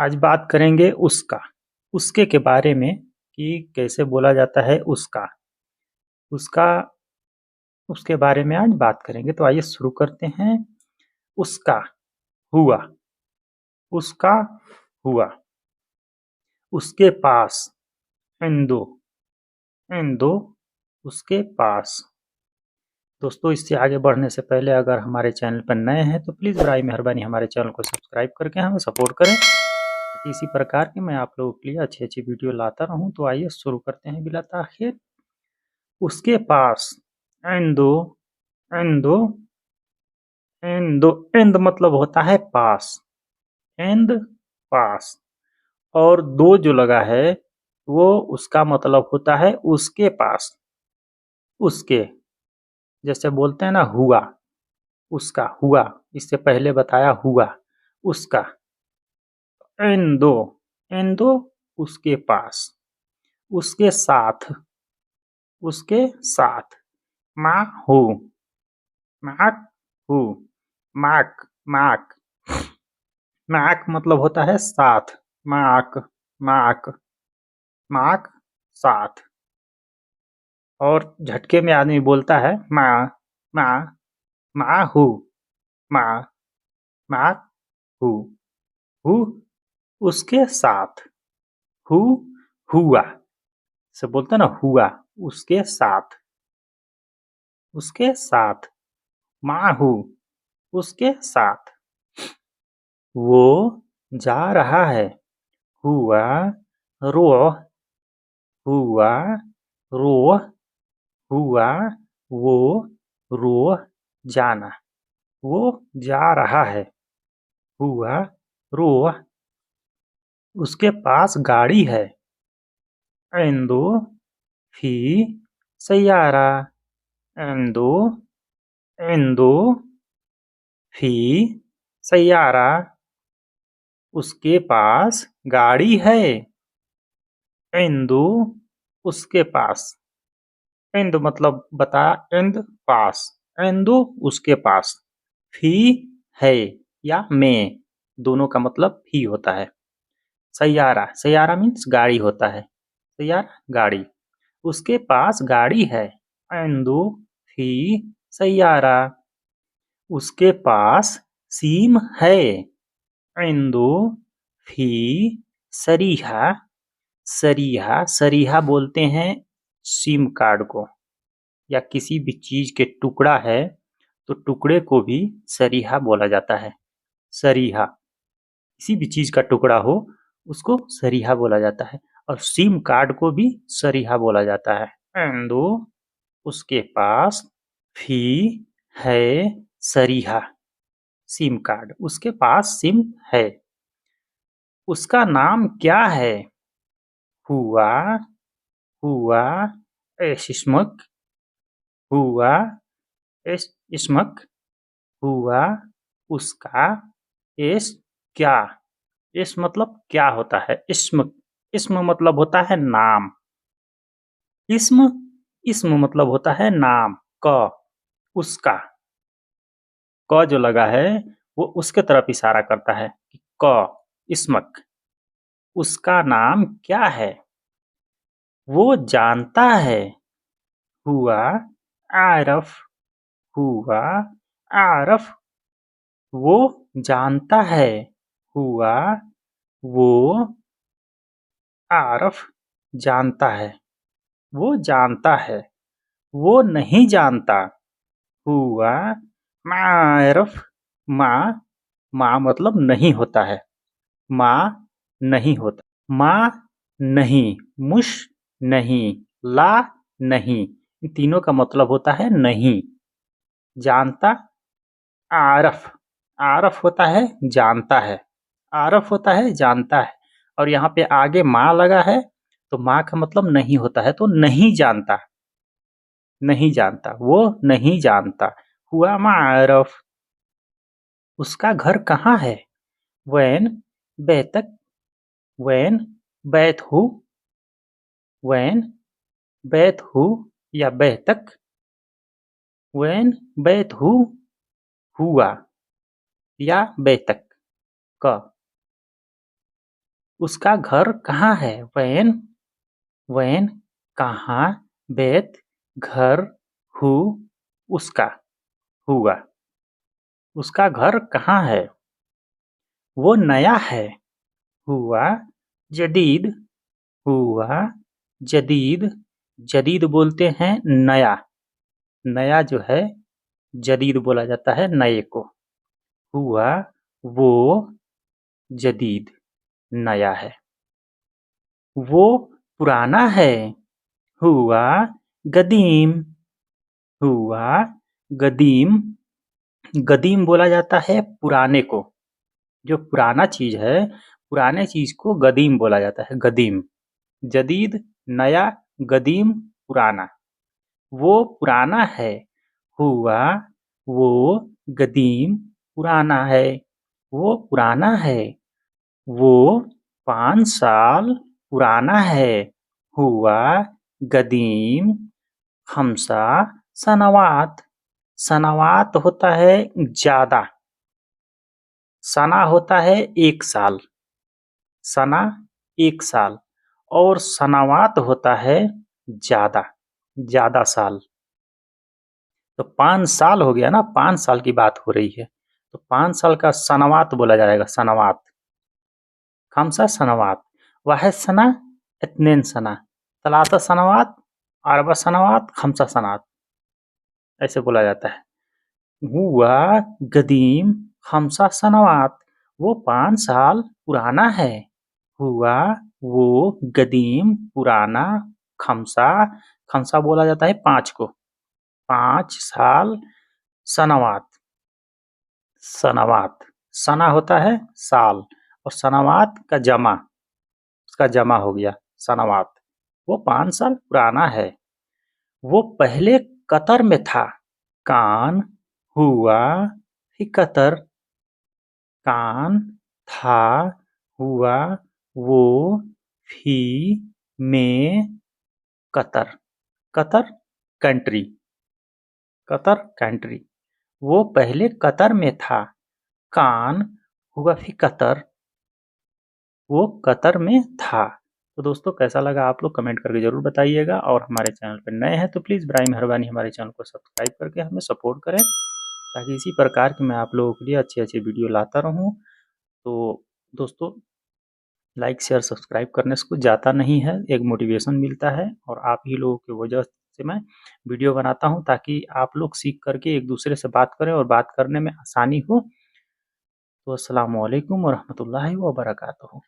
आज बात करेंगे उसका, उसके के बारे में कि कैसे बोला जाता है उसका, उसका उसके बारे में आज बात करेंगे। तो आइए शुरू करते हैं। उसका हुआ, उसका हुआ, उसके पास, इंदो, इंदो, उसके पास। दोस्तों इससे आगे बढ़ने से पहले अगर हमारे चैनल पर नए हैं तो प्लीज़ बराई मेहरबानी हमारे चैनल को सब्सक्राइब करके हमें सपोर्ट करें ताकि इसी प्रकार की मैं आप लोगों के लिए अच्छी अच्छी वीडियो लाता रहूं। तो आइए शुरू करते हैं बिला ताखिर। उसके पास, इंदो, इंदो, इंदो, इंद मतलब होता है पास, इंद पास। और दो जो लगा है वो उसका मतलब होता है उसके पास, उसके, जैसे बोलते हैं ना हुआ, उसका हुआ, इससे पहले बताया हुआ, उसका। इंदो, इंदो, उसके पास, उसके साथ, उसके साथ। माँ हो, माक हु, माक, माक, माक मतलब होता है साथ, माक, माक, माक, साथ। और झटके में आदमी बोलता है माँ, माँ, माँ हूँ, माँ, माँ हूँ, उसके साथ, हु, हुआ, से बोलते हैं ना हुआ, उसके साथ, उसके साथ। माँ हूँ, उसके साथ। वो जा रहा है, हुआ, रो, हुआ, रो, हुआ, वो, रो, जाना। वो जा रहा है, हुआ, रो, उसके पास गाड़ी है, इंदो, फी, सैयारा, इंदो, इंदो, फी, सैयारा, उसके पास गाड़ी है, इंदु, उसके पास। इंद मतलब बता, इंद पास, इंदु उसके पास। फी है या में, दोनों का मतलब फी होता है। सैयारा, सैयारा मीन्स गाड़ी होता है, सैयारा गाड़ी, उसके पास गाड़ी है, इंदु, फी, सैयारा, उसके पास सीम है, इंदु, फी, सरीहा, सरीहा, सरीहा बोलते हैं सिम कार्ड को, या किसी भी चीज के टुकड़ा है तो टुकड़े को भी सरीहा बोला जाता है। सरीहा, किसी भी चीज का टुकड़ा हो उसको सरीहा बोला जाता है, और सिम कार्ड को भी सरीहा बोला जाता है। इंदु, उसके पास, फी, है, सरीहा, सिम कार्ड, उसके पास सिम है। उसका नाम क्या है, हुआ, हुआ, इस्मक, हुआ, इस्मक, हुआ, उसका, इस, क्या। इस मतलब क्या होता है, इस्म, इस्म मतलब होता है नाम, इस्म, इस्म मतलब होता है नाम। क, उसका, क जो लगा है वो उसके तरफ इशारा करता है कि क, इस्मक, उसका नाम क्या है, वो जानता है, हुआ, आरफ, हुआ, आरफ, वो जानता है, हुआ, वो, आरफ, जानता है, वो जानता है, वो नहीं जानता, हुआ, मारफ, माँ, माँ मतलब नहीं होता है, माँ नहीं होता, माँ नहीं, मुश नहीं, ला नहीं, इन तीनों का मतलब होता है नहीं। जानता, आरफ, आरफ होता है जानता है, आरफ होता है जानता है, और यहाँ पे आगे माँ लगा है तो माँ का मतलब नहीं होता है, तो नहीं जानता, नहीं जानता, वो नहीं जानता, हुआ मारफ। उसका घर कहाँ है, वैन, बैतक, वैन, बैत हूँ, वैन, बैत हूँ या बैतक, वैन, बैत हूँ, हुआ या बैतक, क। उसका घर कहाँ है? वैन कहाँ, बेत घर, हु उसका, हुआ। उसका घर कहाँ है? वो नया है। हुआ जदीद, हुआ जदीद। जदीद बोलते हैं नया, नया जो है जदीद बोला जाता है नए को। हुआ वो जदीद, नया है। वो पुराना है। हुआ गदीम, हुआ गदीम। गदीम बोला जाता है पुराने को, जो पुराना चीज है, पुराने चीज को गदीम बोला जाता है, गदीम। जदीद नया, गदीम पुराना। वो पुराना है। हुआ वो गदीम पुराना है। वो पुराना है। वो 5 साल पुराना है। हुआ गदीम खमसा सनवात। सनवात होता है ज्यादा, सना होता है 1 साल, सना 1 साल, और सनावात होता है ज्यादा, ज्यादा साल। तो 5 साल हो गया ना, 5 साल की बात हो रही है, तो 5 साल का सनवात बोला जाएगा, सनवात। खमसा सनवात, वाहिद सना इत्नीन सना, तलाता सनवात, अरबा सनवात, खमसा सनात, ऐसे बोला जाता है। हुआ गदीम खमसा सनवात, वो 5 साल पुराना है। हुआ वो गदीम पुराना, खमसा, खमसा बोला जाता है 5 को, 5 साल। सनवात, सनवात, सना होता है साल, और सनवात का जमा, उसका जमा हो गया सनवात। वो 5 साल पुराना है। वो पहले कतर में था। कान हुआ फिर कतर, कान था, हुआ वो, फी में Qatar, Qatar country, Qatar country. वो पहले कतर में था। कान हुआ फिर कतर, वो कतर में था। तो दोस्तों कैसा लगा आप लोग कमेंट करके ज़रूर बताइएगा, और हमारे चैनल पर नए हैं तो प्लीज़ बराए मेहरबानी हमारे चैनल को सब्सक्राइब करके हमें सपोर्ट करें, ताकि इसी प्रकार की मैं आप लोगों के लिए अच्छी-अच्छी वीडियो लाता रहूँ। तो दोस्तों लाइक शेयर सब्सक्राइब करने से कुछ जाता नहीं है, एक मोटिवेशन मिलता है, और आप ही लोगों की वजह से मैं वीडियो बनाता हूँ, ताकि आप लोग सीख करके एक दूसरे से बात करें और बात करने में आसानी हो। तो अस्सलामु अलैकुम व रहमतुल्लाहि व बरकातुहू।